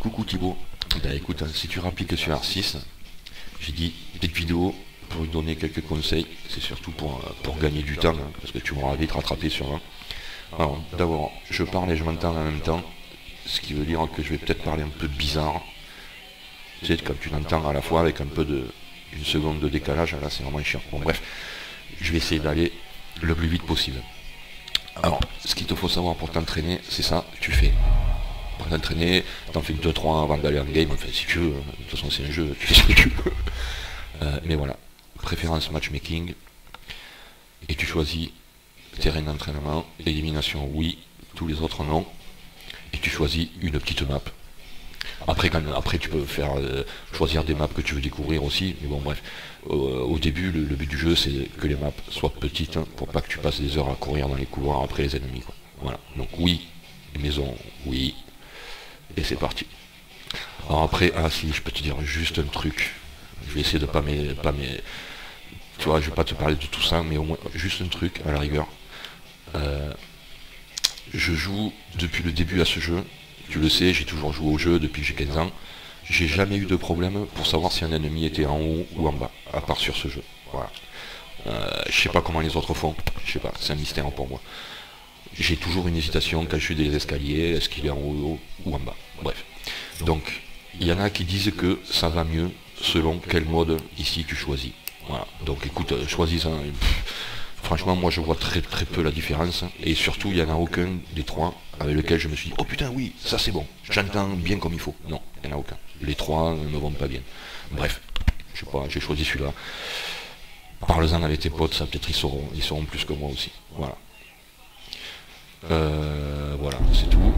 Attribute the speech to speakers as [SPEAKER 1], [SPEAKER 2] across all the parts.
[SPEAKER 1] coucou Thibaut. Ben écoute, si tu rappliques sur R6, j'ai dit petite vidéo pour lui donner quelques conseils, c'est surtout pour gagner du temps, hein, parce que tu m'auras vite rattrapé sur un. Alors d'abord, je parle et je m'entends en même temps, ce qui veut dire que je vais peut-être parler un peu bizarre. Tu sais, comme tu l'entends à la fois avec un peu une seconde de décalage, là c'est vraiment chiant. Bon bref, je vais essayer d'aller le plus vite possible. Alors, ce qu'il te faut savoir pour t'entraîner, c'est ça, tu fais. Pour t'entraîner, t'en fais 2-3 avant d'aller en game, enfin si tu veux, de toute façon c'est un jeu, tu fais ce que tu veux. Mais voilà, préférence matchmaking, et tu choisis terrain d'entraînement, élimination oui, tous les autres non, et tu choisis une petite map. Après tu peux faire choisir des maps que tu veux découvrir aussi, mais bon bref, au début le but du jeu c'est que les maps soient petites, hein, pour pas que tu passes des heures à courir dans les couloirs après les ennemis, quoi. Voilà, donc oui, les maisons, oui, et c'est parti. Alors après, ah si, je peux te dire juste un truc, je vais essayer de pas tu vois, je vais pas te parler de tout ça, mais au moins juste un truc à la rigueur. Je joue depuis le début à ce jeu, tu le sais, j'ai toujours joué au jeu depuis que j'ai 15 ans, j'ai jamais eu de problème pour savoir si un ennemi était en haut ou en bas, à part sur ce jeu, voilà. Je sais pas comment les autres font, je sais pas, c'est un mystère pour moi. J'ai toujours une hésitation quand je suis des escaliers, est-ce qu'il est en haut ou en bas, bref. Donc, il y en a qui disent que ça va mieux selon quel mode ici tu choisis. Voilà, donc écoute, choisis un. Franchement, moi je vois très peu la différence, et surtout il n'y en a aucun des trois avec lequel je me suis dit, oh putain oui, ça c'est bon, j'entends bien comme il faut. Non, il n'y en a aucun. Les trois ne vont pas bien. Bref, je sais pas, j'ai choisi celui-là. Parle-en avec tes potes, ça peut-être ils sauront plus que moi aussi. Voilà. Voilà, c'est tout.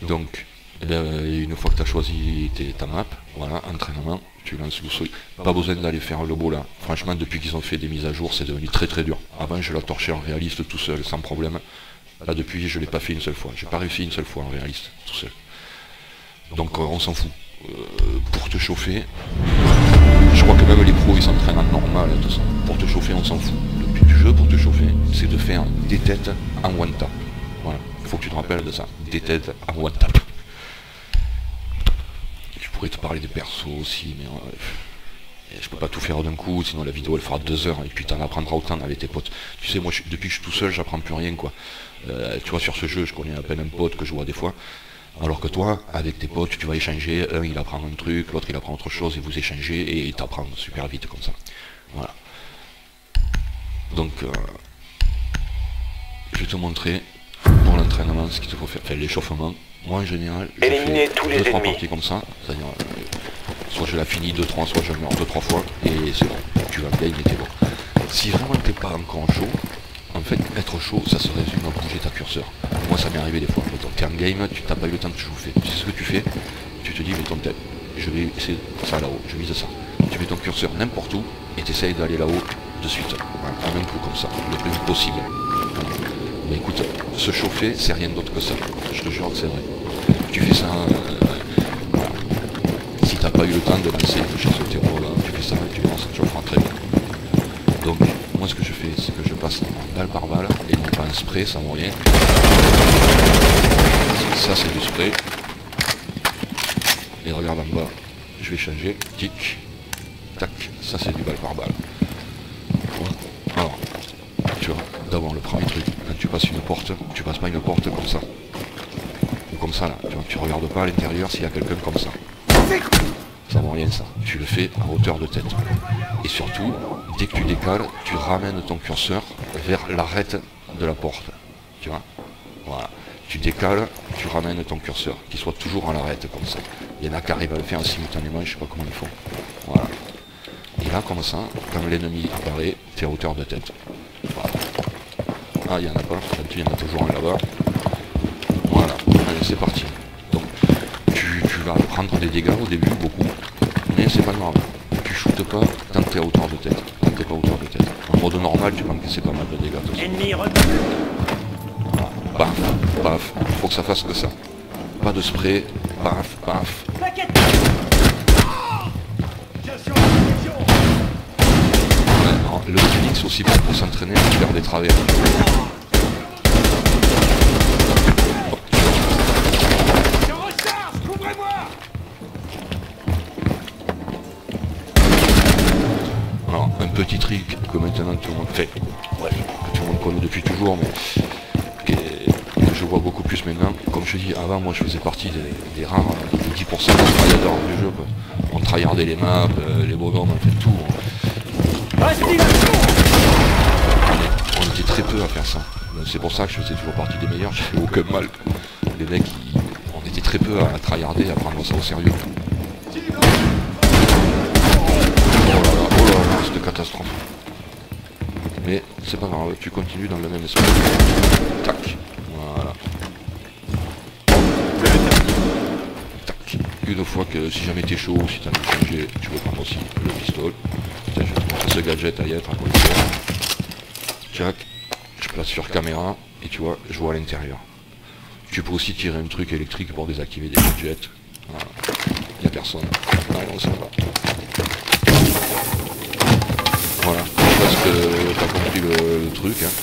[SPEAKER 1] Donc, eh bien, une fois que tu as choisi ta map, voilà, entraînement, tu lances le souris. Pas besoin d'aller faire le beau là. Franchement, depuis qu'ils ont fait des mises à jour, c'est devenu très dur. Avant, je la torchais en réaliste tout seul, sans problème. Là, depuis, je l'ai pas fait une seule fois. J'ai pas réussi une seule fois en réaliste, tout seul. Donc, on s'en fout. Pour te chauffer, je crois que même les pros, ils s'entraînent en normal, tout ça. Pour te chauffer, on s'en fout. Le but du jeu, pour te chauffer, c'est de faire des têtes en one tap. Voilà, il faut que tu te rappelles de ça. Des têtes en one tap. Je pourrais te parler des persos aussi, mais je peux pas tout faire d'un coup, sinon la vidéo elle fera 2 heures et puis t'en apprendras autant avec tes potes. Tu sais, moi depuis que je suis tout seul, j'apprends plus rien, quoi. Tu vois, sur ce jeu, je connais à peine un pote que je vois des fois. Alors que toi, avec tes potes, tu vas échanger, un il apprend un truc, l'autre il apprend autre chose, et vous échangez et t'apprends super vite comme ça. Voilà. Donc, je vais te montrer pour l'entraînement ce qu'il te faut faire. Enfin, l'échauffement. Moi en général, je fais 2-3 parties comme ça, c'est-à-dire soit je la finis 2-3, soit je meurs 2-3 fois, et c'est bon, tu vas bien, il était bon. Si vraiment t'es pas encore chaud, en fait, être chaud, ça se résume à bouger ta curseur. Moi, ça m'est arrivé des fois. Mettons, t'es en game, tu n'as pas eu le temps de te chauffer. Tu sais ce que tu fais? Tu te dis, mettons, je vais essayer ça là-haut, je mise ça. Tu mets ton curseur n'importe où, et tu essayes d'aller là-haut de suite. Voilà, en un coup comme ça, le plus vite possible. Voilà. Mais écoute, se chauffer, c'est rien d'autre que ça. Je te jure que c'est vrai. Tu fais ça, voilà. Si t'as pas eu le temps de lancer une chasse au terreau, là, tu fais ça et tu verras, ça te chauffera très bien. Donc, moi ce que je fais, c'est que je passe balle par balle, et non pas un spray, ça vaut rien. Ça c'est du spray. Et regarde en bas, je vais changer, tic, tac, ça c'est du balle par balle. Voilà. Alors, tu vois, d'abord le premier truc, quand tu passes une porte, tu passes pas une porte comme ça. Ou comme ça là, tu vois, tu regardes pas à l'intérieur s'il y a quelqu'un comme ça. Ça vaut rien ça, tu le fais à hauteur de tête. Et surtout, dès que tu décales, tu ramènes ton curseur vers l'arête de la porte. Tu vois? Voilà. Tu décales, tu ramènes ton curseur, qu'il soit toujours à l'arête comme ça. Il y en a qui arrivent à le faire simultanément, je sais pas comment ils font. Voilà. Et là comme ça, quand l'ennemi apparaît, tu es à hauteur de tête. Voilà. Ah, il n'y en a pas, il y en a toujours un là-bas. Voilà, allez c'est parti. Donc tu vas prendre des dégâts au début, beaucoup, mais c'est pas grave. Tu shootes pas tant que t'es à hauteur de tête. Tant que t'es pas à hauteur de tête. En mode normal, tu vas encaisser pas mal de dégâts. Ennemi repéré. Voilà, paf, paf, il faut que ça fasse que ça. Pas de spray, paf, paf. Ouais, le feeling c'est aussi pour s'entraîner à faire des travers. Je recharge, couvrez-moi. maintenant tout le monde fait, bref, que tout le monde connaît depuis toujours, mais que je vois beaucoup plus maintenant. Comme je te dis, avant moi je faisais partie des rares, des 10% des tryharders du jeu, quoi. On tryhardait les maps, les bonhommes, on fait tout. On était très peu à faire ça. C'est pour ça que je faisais toujours partie des meilleurs, j'ai fait aucun mal. Les mecs, on était très peu à tryharder, à prendre ça au sérieux. Oh là là, c'est une catastrophe. Mais c'est pas grave, tu continues dans le même esprit. Tac, voilà. Tac. Une fois que si jamais t'es chaud, si t'as envie de changer, tu peux prendre aussi le pistolet. Putain, je vais te montrer ce gadget à y être à côté. Jack, je place sur caméra et tu vois, je vois à l'intérieur. Tu peux aussi tirer un truc électrique pour désactiver des gadgets. Voilà. Il n'y a personne. Non, non, ça va. Voilà, je pense que t'as compris le truc. Hein.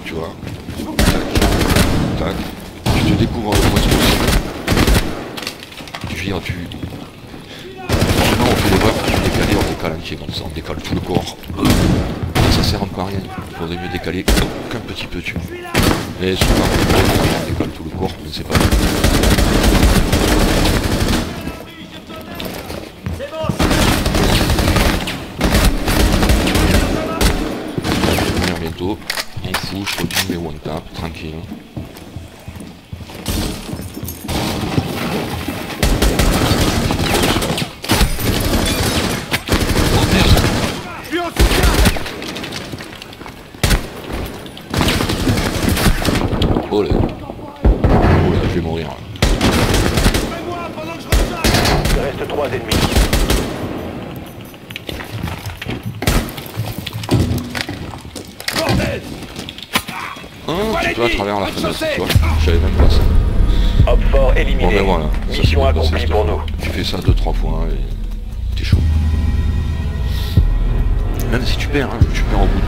[SPEAKER 1] Tu vois. Tac. Tac. Tu te découvres le moins possible. Tu vires, sinon on fait l'erreur, tu décales, on décale entier comme ça, on décale tout le corps. Ça sert un peu à rien, il faudrait mieux décaler qu'un petit peu, tu vois. Mais souvent on décale tout le corps, mais c'est pas grave. Bientôt, on fout, je continue mes one tap, tranquille. Oh là, je vais mourir.
[SPEAKER 2] Il reste 3 ennemis.
[SPEAKER 1] Tu peux à travers la fenêtre, tu vois, je savais même pas ça.
[SPEAKER 2] Hop fort éliminé.
[SPEAKER 1] Bon ben voilà,
[SPEAKER 2] mission accomplie pour nous.
[SPEAKER 1] Tu fais ça 2-3 fois et t'es chaud. Même si tu perds, hein, tu perds au bout de...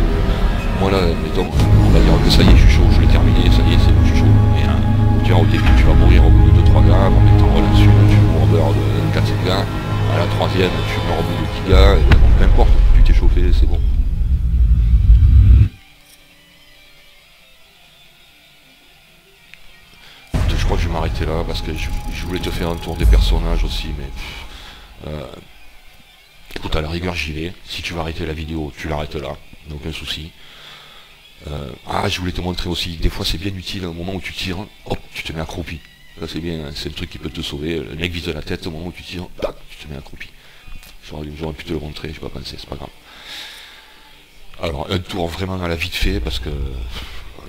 [SPEAKER 1] Moi là, mettons, on va dire que ça y est, je suis chaud, je l'ai terminé, ça y est, je suis chaud. Mais tu vois, au début, tu vas mourir au bout de 2-3 gars, en mettant relation, tu meurs au beurre de 4-5 gars. À la troisième, tu meurs au bout de 10 gars, et bon, peu importe, tu t'es chauffé, c'est bon. Je crois que je vais m'arrêter là parce que je voulais te faire un tour des personnages aussi, mais écoute, à la rigueur j'y vais. Si tu veux arrêter la vidéo, tu l'arrêtes là, aucun souci. Je voulais te montrer aussi, des fois c'est bien utile au moment où tu tires, hop, tu te mets accroupi. Ça c'est bien, hein, c'est le truc qui peut te sauver. Le mec vise la tête au moment où tu tires, tac, tu te mets accroupi. J'aurais pu te le montrer, je vais pas penser, c'est pas grave. Alors un tour vraiment à la vite fait parce que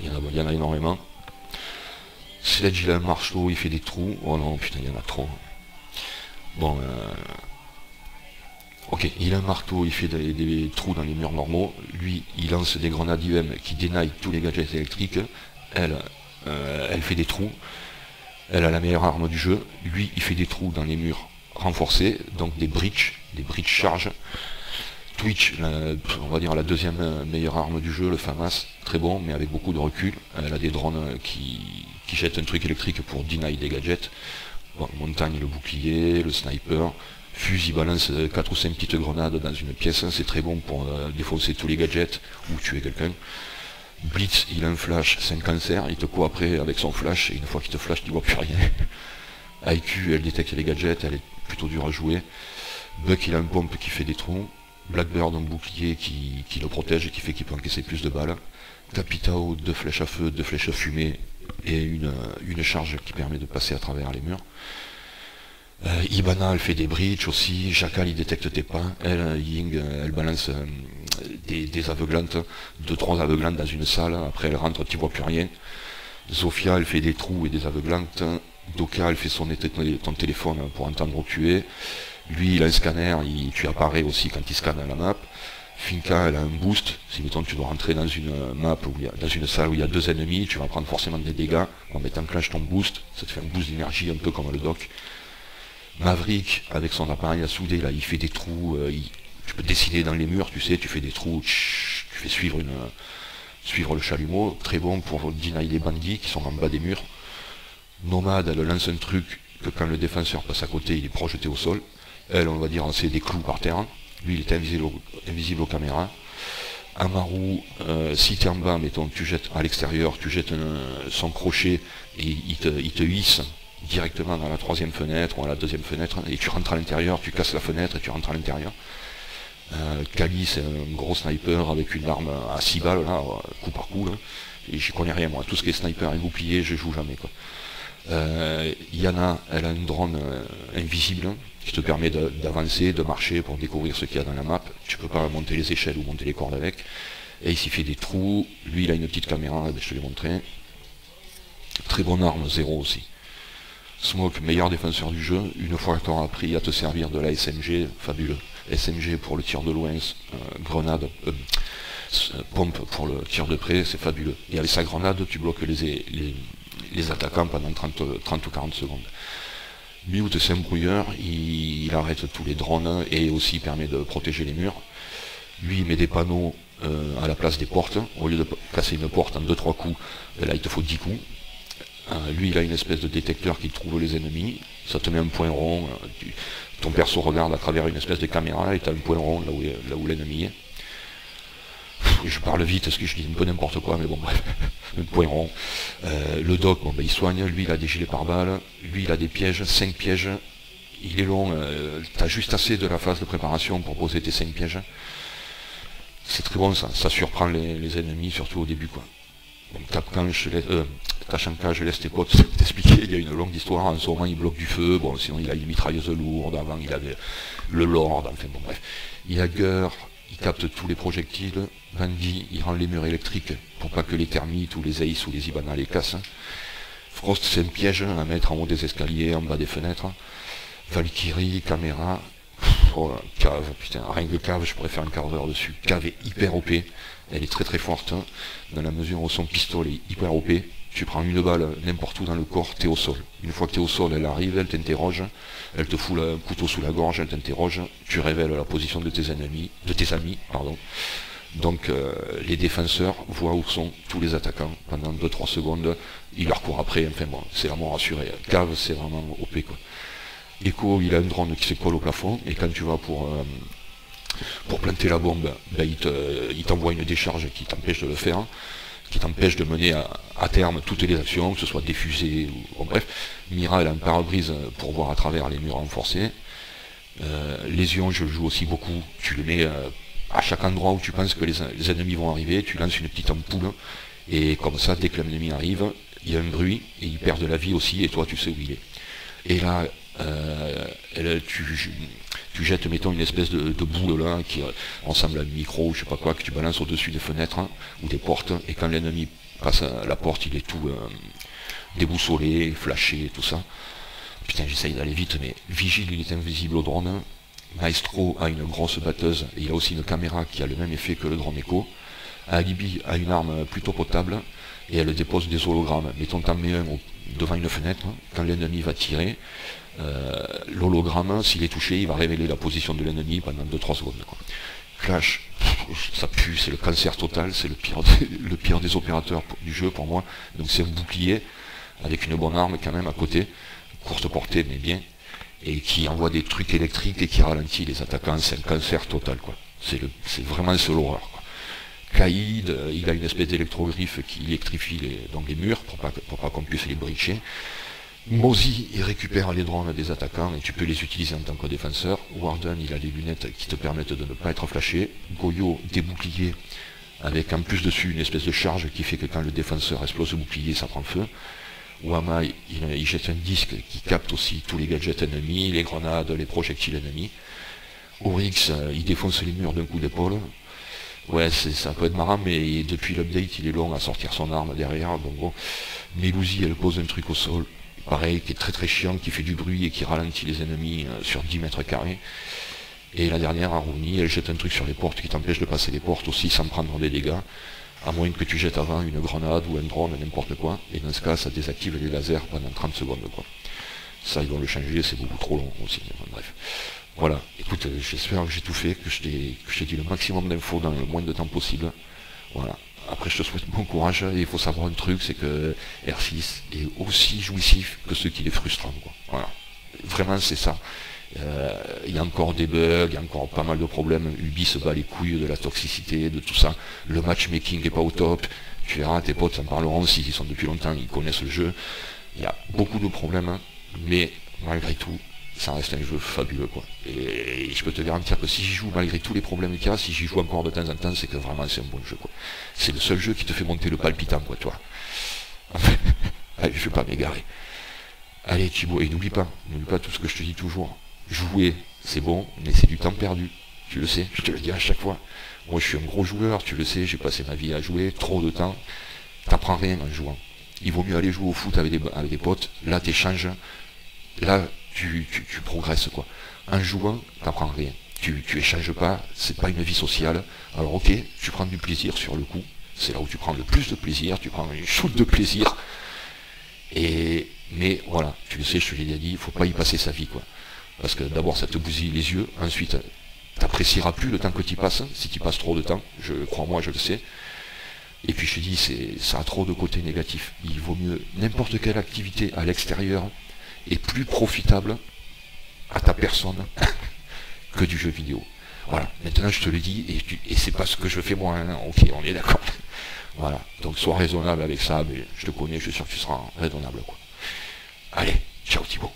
[SPEAKER 1] il y en a énormément. Sledge il a un marteau, il fait des trous. Oh non, putain, il y en a trop. Bon, ok, il a un marteau, il fait des trous dans les murs normaux. Lui, il lance des grenades IEM qui dénaillent tous les gadgets électriques. Elle fait des trous. Elle a la meilleure arme du jeu. Lui, il fait des trous dans les murs renforcés, donc des breaches charge. Twitch, on va dire la deuxième meilleure arme du jeu, le FAMAS, très bon, mais avec beaucoup de recul. Elle a des drones qui jettent un truc électrique pour deny des gadgets. Bon, montagne, le bouclier, le sniper. Fusil balance 4 ou 5 petites grenades dans une pièce, c'est très bon pour défoncer tous les gadgets ou tuer quelqu'un. Blitz, il a un flash, c'est un cancer, il te court après avec son flash, et une fois qu'il te flash, tu vois plus rien. IQ, elle détecte les gadgets, elle est plutôt dure à jouer. Buck, il a un pompe qui fait des trous. Blackbird, un bouclier qui le protège et qui fait qu'il peut encaisser plus de balles. Capitao, 2 flèches à feu, 2 flèches à fumée et une charge qui permet de passer à travers les murs. Ibana, elle fait des breaches aussi. Jackal, il détecte tes pas. Elle, Ying, elle balance des aveuglantes, 2-3 aveuglantes dans une salle. Après, elle rentre, tu vois plus rien. Zofia, elle fait des trous et des aveuglantes. Doka, elle fait sonner ton téléphone pour entendre où tu es. Lui, il a un scanner, tu apparais aussi quand il scanne la map. Finka, elle a un boost. Si mettons tu dois rentrer dans une map, dans une salle où il y a 2 ennemis, tu vas prendre forcément des dégâts. En mettant enclenche ton boost, ça te fait un boost d'énergie un peu comme le doc. Maverick, avec son appareil à souder, là, il fait des trous. Tu peux dessiner dans les murs, tu sais, tu fais des trous, tu fais suivre le chalumeau. Très bon pour deny les bandits qui sont en bas des murs. Nomade, elle lance un truc que quand le défenseur passe à côté, il est projeté au sol. Elle, on va dire, c'est des clous par terre. Lui, il est invisible aux caméras. Amaru, si tu es en bas, mettons, tu jettes à l'extérieur, tu jettes son crochet et il te hisse directement dans la 3e fenêtre ou à la 2e fenêtre, et tu rentres à l'intérieur, tu casses la fenêtre et tu rentres à l'intérieur. Kali, c'est un gros sniper avec une arme à 6 balles, là, coup par coup, là. Et j'y connais rien, moi. Tout ce qui est sniper et bouclier, je joue jamais, quoi. Yana, elle a une drone invisible qui te permet d'avancer, de marcher pour découvrir ce qu'il y a dans la map. Tu peux pas monter les échelles ou monter les cordes avec. Et il s'y fait des trous. Lui, il a une petite caméra, je te l'ai montré. Très bonne arme, 0 aussi. Smoke, meilleur défenseur du jeu. Une fois que tu auras appris à te servir de la SMG, fabuleux. SMG pour le tir de loin, grenade, pompe pour le tir de près, c'est fabuleux. Et avec sa grenade, tu bloques les attaquants pendant 30 ou 40 secondes. Mute, c'est un brouilleur, il arrête tous les drones et aussi permet de protéger les murs. Lui, il met des panneaux à la place des portes. Au lieu de casser une porte en 2-3 coups, là il te faut 10 coups. Lui, il a une espèce de détecteur qui trouve les ennemis. Ça te met un point rond. Ton perso regarde à travers une espèce de caméra et tu as un point rond là où l'ennemi est. Je parle vite parce que je dis un peu n'importe quoi, mais bon bref, un point rond. Le doc, bon, ben, il soigne, lui il a des gilets pare-balles, lui il a des pièges, 5 pièges. Il est long, tu as juste assez de la phase de préparation pour poser tes 5 pièges. C'est très bon ça surprend les ennemis, surtout au début quoi. Donc Tachanka, je laisse tes potes t'expliquer, il y a une longue histoire, en ce moment il bloque du feu, bon sinon il a une mitrailleuse lourde, avant il avait le Lord, enfin bon bref. Il a Gur, il capte tous les projectiles. Bandy, il rend les murs électriques pour pas que les termites ou les Ace ou les Ibana les cassent. Frost, c'est un piège à mettre en haut des escaliers, en bas des fenêtres. Valkyrie, caméra. Oh, cave, putain, rien que cave, je pourrais faire un carveur dessus. Cave est hyper OP, elle est très très forte, dans la mesure où son pistolet est hyper OP. Tu prends une balle n'importe où dans le corps, t'es au sol. Une fois que t'es au sol, elle arrive, elle t'interroge, elle te fout un couteau sous la gorge, elle t'interroge, tu révèles la position de tes amis, pardon. Donc les défenseurs voient où sont tous les attaquants pendant 2-3 secondes, ils leur courent après, enfin bon, c'est la mort assurée. Cave, c'est vraiment OP quoi. Echo, il a un drone qui se colle au plafond, et quand tu vas pour planter la bombe, ben, il t'envoie une décharge qui t'empêche de le faire, qui t'empêche de mener à terme toutes les actions, que ce soit des fusées, ou bon, bref. Mira, elle a un pare-brise pour voir à travers les murs renforcés. Lésion, je le joue aussi beaucoup, tu le mets à chaque endroit où tu penses que les ennemis vont arriver, tu lances une petite ampoule, et comme ça, dès que l'ennemi arrive, il y a un bruit, et il perd de la vie aussi, et toi tu sais où il est. Et là, tu jettes, mettons, une espèce de boule là, qui ressemble à un micro ou je sais pas quoi, que tu balances au-dessus des fenêtres ou des portes, et quand l'ennemi passe à la porte, il est tout déboussolé, flashé, tout ça. Putain, j'essaye d'aller vite, mais Vigile, il est invisible au drone. Maestro a une grosse batteuse, et il a aussi une caméra qui a le même effet que le drone Echo. Alibi a une arme plutôt potable, et elle dépose des hologrammes. Mettons, t'en mets un devant une fenêtre, quand l'ennemi va tirer, l'hologramme, s'il est touché, il va révéler la position de l'ennemi pendant 2-3 secondes. Quoi. Clash, ça pue, c'est le cancer total, c'est le pire des opérateurs du jeu pour moi. Donc c'est un bouclier, avec une bonne arme quand même à côté, courte portée mais bien, et qui envoie des trucs électriques et qui ralentit les attaquants, c'est un cancer total quoi. C'est vraiment seul horreur quoi. Kaïd, il a une espèce d'électrogriffe qui électrifie les murs pour pas qu'on puisse les breacher. Mozi, il récupère les drones des attaquants et tu peux les utiliser en tant que défenseur. Warden, il a des lunettes qui te permettent de ne pas être flashé. Goyo, des boucliers avec en plus dessus une espèce de charge qui fait que quand le défenseur explose le bouclier, ça prend feu. Wama, il jette un disque qui capte aussi tous les gadgets ennemis, les grenades, les projectiles ennemis. Oryx, il défonce les murs d'un coup d'épaule. Ouais, ça peut être marrant, mais depuis l'update, il est long à sortir son arme derrière. Donc bon, Melusi, elle pose un truc au sol, pareil, qui est très très chiant, qui fait du bruit et qui ralentit les ennemis sur 10 mètres carrés. Et la dernière, Aruni, elle jette un truc sur les portes qui t'empêche de passer les portes aussi sans prendre des dégâts, à moins que tu jettes avant une grenade ou un drone, n'importe quoi. Et dans ce cas, ça désactive les lasers pendant 30 secondes, quoi. Ça, ils vont le changer, c'est beaucoup trop long aussi. Bref. Voilà, écoute, j'espère que j'ai tout fait, que je t'ai dit le maximum d'infos dans le moins de temps possible. Voilà. Après, je te souhaite bon courage, et il faut savoir un truc, c'est que R6 est aussi jouissif que ce qui est frustrant, quoi. Voilà. Vraiment, c'est ça. Il y a encore des bugs, il y a encore pas mal de problèmes. Ubi se bat les couilles de la toxicité, de tout ça. Le matchmaking est pas au top. Tu verras, tes potes en parleront aussi, ils sont depuis longtemps, ils connaissent le jeu. Il y a beaucoup de problèmes, hein, mais malgré tout, ça reste un jeu fabuleux, quoi. Et je peux te garantir que si j'y joue, malgré tous les problèmes qu'il y a, si j'y joue encore de temps en temps, c'est que vraiment c'est un bon jeu, quoi. C'est le seul jeu qui te fait monter le palpitant, quoi, tu vois. Enfin, allez, je vais pas m'égarer. Allez, Thibaut, et n'oublie pas tout ce que je te dis toujours. Jouer, c'est bon, mais c'est du temps perdu. Tu le sais, je te le dis à chaque fois. Moi, je suis un gros joueur, tu le sais, j'ai passé ma vie à jouer, trop de temps. T'apprends rien en jouant. Il vaut mieux aller jouer au foot avec des potes, là t'échanges, là tu progresses, quoi. En jouant, t'apprends rien. Tu échanges pas, c'est pas une vie sociale. Alors ok, tu prends du plaisir sur le coup, c'est là où tu prends le plus de plaisir, tu prends une shoot de plaisir. Mais voilà, tu le sais, je te l'ai déjà dit, il faut pas y passer sa vie, quoi. Parce que d'abord ça te bousille les yeux, ensuite t'apprécieras plus le temps que tu y passes, si tu passes trop de temps, crois-moi, je le sais. Et puis je te dis, ça a trop de côtés négatifs. Il vaut mieux n'importe quelle activité à l'extérieur est plus profitable à ta personne que du jeu vidéo. Voilà, maintenant je te le dis, et c'est pas ce que je fais moi, hein. Ok, on est d'accord. Voilà, donc sois raisonnable avec ça, mais je te connais, je suis sûr que tu seras raisonnable, quoi. Allez, ciao Thibaut.